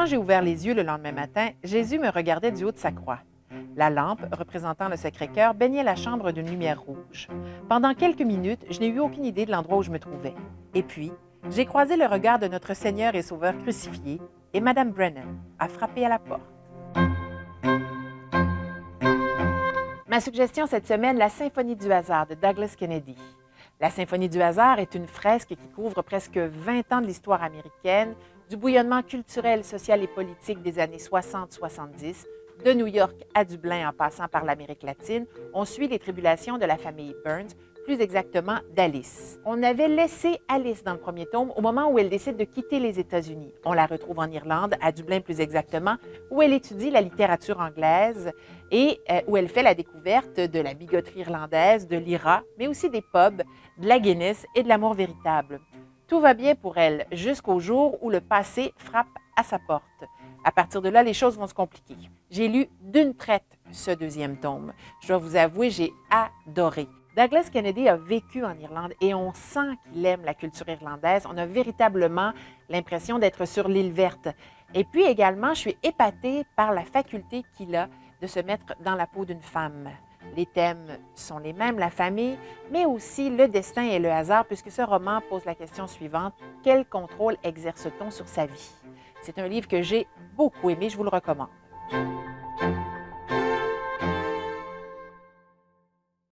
Quand j'ai ouvert les yeux le lendemain matin, Jésus me regardait du haut de sa croix. La lampe, représentant le Sacré-Cœur, baignait la chambre d'une lumière rouge. Pendant quelques minutes, je n'ai eu aucune idée de l'endroit où je me trouvais. Et puis, j'ai croisé le regard de notre Seigneur et Sauveur crucifié, et Madame Brennan a frappé à la porte. Ma suggestion cette semaine, la Symphonie du hasard de Douglas Kennedy. La Symphonie du hasard est une fresque qui couvre presque 20 ans de l'histoire américaine, du bouillonnement culturel, social et politique des années 60-70, de New York à Dublin en passant par l'Amérique latine. On suit les tribulations de la famille Burns, plus exactement d'Alice. On avait laissé Alice dans le premier tome au moment où elle décide de quitter les États-Unis. On la retrouve en Irlande, à Dublin plus exactement, où elle étudie la littérature anglaise et où elle fait la découverte de la bigoterie irlandaise, de l'IRA, mais aussi des pubs, de la Guinness et de l'amour véritable. Tout va bien pour elle jusqu'au jour où le passé frappe à sa porte. À partir de là, les choses vont se compliquer. J'ai lu d'une traite ce deuxième tome. Je dois vous avouer, j'ai adoré. Douglas Kennedy a vécu en Irlande et on sent qu'il aime la culture irlandaise. On a véritablement l'impression d'être sur l'île verte. Et puis également, je suis épatée par la faculté qu'il a de se mettre dans la peau d'une femme. Les thèmes sont les mêmes, la famille, mais aussi le destin et le hasard, puisque ce roman pose la question suivante: quel contrôle exerce-t-on sur sa vie? C'est un livre que j'ai beaucoup aimé, je vous le recommande.